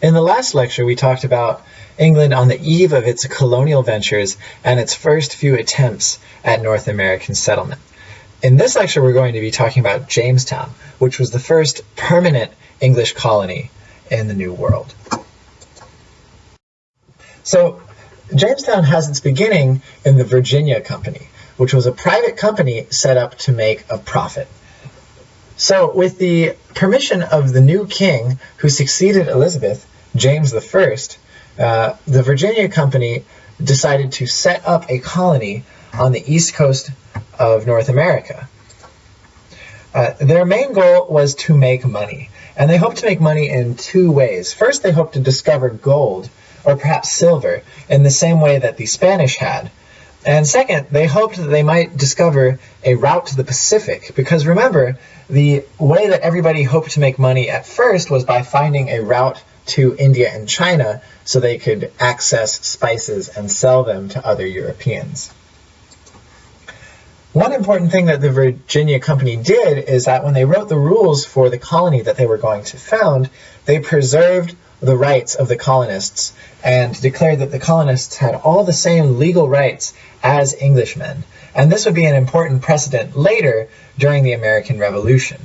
In the last lecture, we talked about England on the eve of its colonial ventures and its first few attempts at North American settlement. In this lecture, we're going to be talking about Jamestown, which was the first permanent English colony in the New World. So, Jamestown has its beginning in the Virginia Company, which was a private company set up to make a profit. So, with the permission of the new king who succeeded Elizabeth, James I, the Virginia Company decided to set up a colony on the east coast of North America. Their main goal was to make money, and they hoped to make money in two ways. First, they hoped to discover gold, or perhaps silver, in the same way that the Spanish had. And second, they hoped that they might discover a route to the Pacific, because remember, the way that everybody hoped to make money at first was by finding a route to India and China so they could access spices and sell them to other Europeans. One important thing that the Virginia Company did is that when they wrote the rules for the colony that they were going to found, they preserved the rights of the colonists and declared that the colonists had all the same legal rights as Englishmen. And this would be an important precedent later during the American Revolution.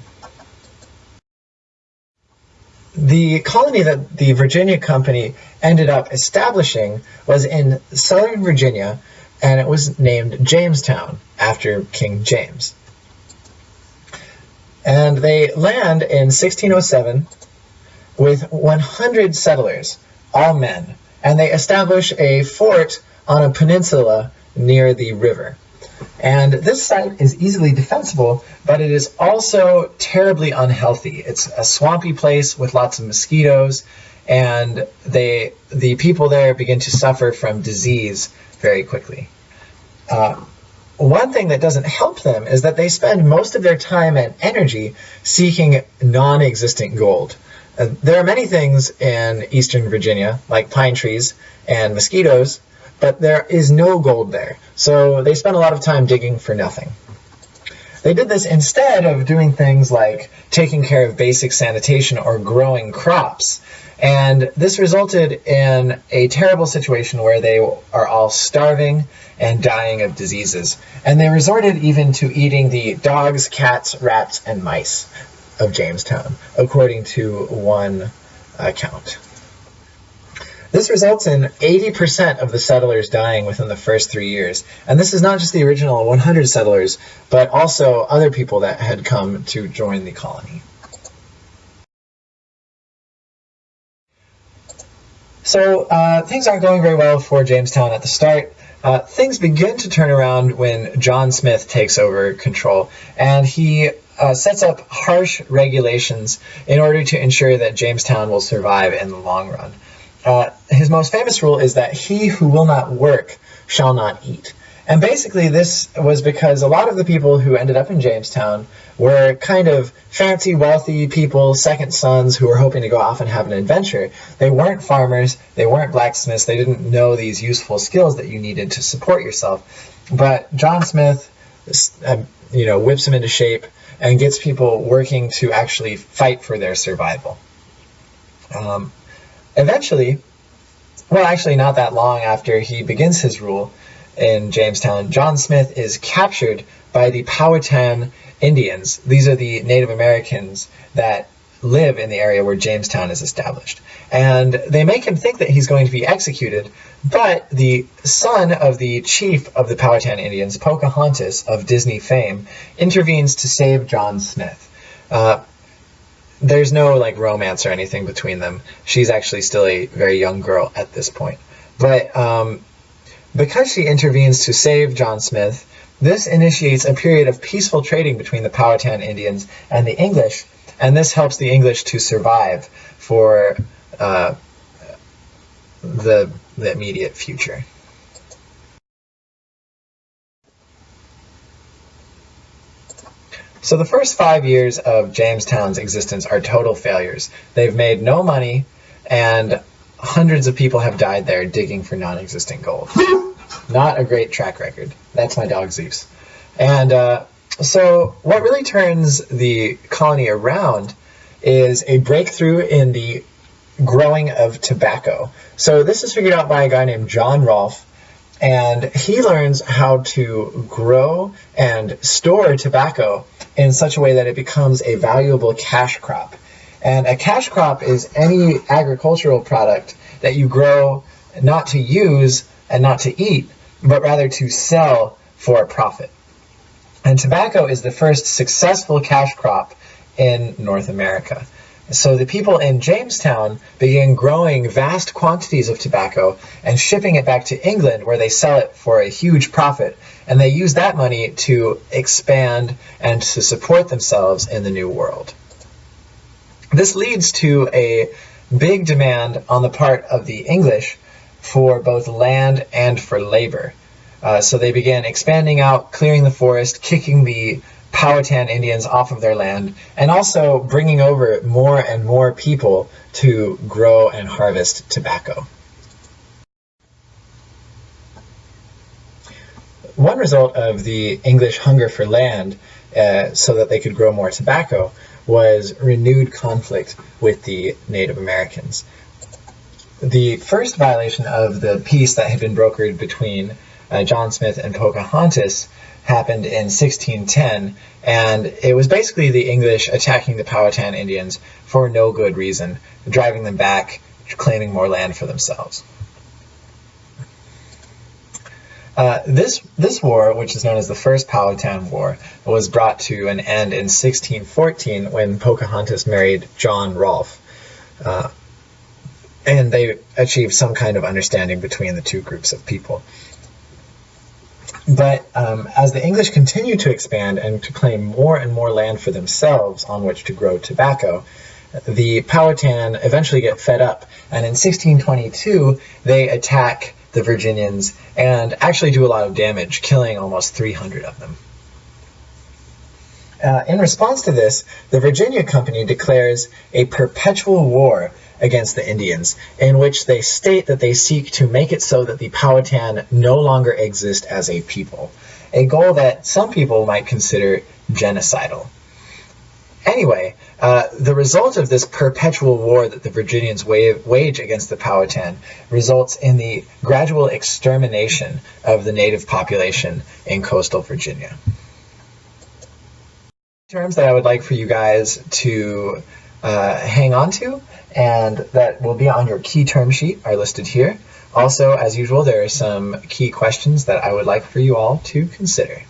The colony that the Virginia Company ended up establishing was in southern Virginia, and it was named Jamestown after King James. And they land in 1607 with 100 settlers, all men, and they establish a fort on a peninsula near the river. And this site is easily defensible, but it is also terribly unhealthy. It's a swampy place with lots of mosquitoes, and the people there begin to suffer from disease very quickly. One thing that doesn't help them is that they spend most of their time and energy seeking non-existent gold. There are many things in eastern Virginia, like pine trees and mosquitoes, but there is no gold there, so they spend a lot of time digging for nothing. They did this instead of doing things like taking care of basic sanitation or growing crops, and this resulted in a terrible situation where they are all starving and dying of diseases, and they resorted even to eating the dogs, cats, rats, and mice of Jamestown, according to one account. This results in 80% of the settlers dying within the first 3 years. And this is not just the original 100 settlers, but also other people that had come to join the colony. So things aren't going very well for Jamestown at the start. Things begin to turn around when John Smith takes over control, and he sets up harsh regulations in order to ensure that Jamestown will survive in the long run. His most famous rule is that he who will not work shall not eat. And basically this was because a lot of the people who ended up in Jamestown were kind of fancy, wealthy people, second sons who were hoping to go off and have an adventure. They weren't farmers, they weren't blacksmiths, they didn't know these useful skills that you needed to support yourself. But John Smith, whips them into shape and gets people working to actually fight for their survival. Eventually, well, actually not that long after he begins his rule in Jamestown, John Smith is captured by the Powhatan Indians. These are the Native Americans that live in the area where Jamestown is established. And they make him think that he's going to be executed, but the son of the chief of the Powhatan Indians, Pocahontas of Disney fame, intervenes to save John Smith. There's no romance or anything between them. She's actually still a very young girl at this point. But because she intervenes to save John Smith, this initiates a period of peaceful trading between the Powhatan Indians and the English, and this helps the English to survive for the immediate future. So the first 5 years of Jamestown's existence are total failures. They've made no money, and hundreds of people have died there digging for non-existent gold. Not a great track record. That's my dog Zeus. And so what really turns the colony around is a breakthrough in the growing of tobacco. So this is figured out by a guy named John Rolfe, and he learns how to grow and store tobacco in such a way that it becomes a valuable cash crop. And a cash crop is any agricultural product that you grow not to use and not to eat, but rather to sell for a profit. And tobacco is the first successful cash crop in North America. So the people in Jamestown began growing vast quantities of tobacco and shipping it back to England, where they sell it for a huge profit. And they use that money to expand and to support themselves in the New World. This leads to a big demand on the part of the English for both land and for labor. So they began expanding out, clearing the forest, kicking the Powhatan Indians off of their land, and also bringing over more and more people to grow and harvest tobacco. One result of the English hunger for land so that they could grow more tobacco was renewed conflict with the Native Americans. The first violation of the peace that had been brokered between John Smith and Pocahontas happened in 1610, and it was basically the English attacking the Powhatan Indians for no good reason, driving them back, claiming more land for themselves. This war, which is known as the First Powhatan War, was brought to an end in 1614 when Pocahontas married John Rolfe. And they achieved some kind of understanding between the two groups of people. But as the English continued to expand and to claim more and more land for themselves on which to grow tobacco, the Powhatan eventually get fed up, and in 1622 they attack the Virginians and actually do a lot of damage, killing almost 300 of them. In response to this, the Virginia Company declares a perpetual war against the Indians, in which they state that they seek to make it so that the Powhatan no longer exist as a people, a goal that some people might consider genocidal. Anyway, the result of this perpetual war that the Virginians wage against the Powhatan results in the gradual extermination of the native population in coastal Virginia. Terms that I would like for you guys to hang on to and that will be on your key term sheet are listed here. Also, as usual, there are some key questions that I would like for you all to consider.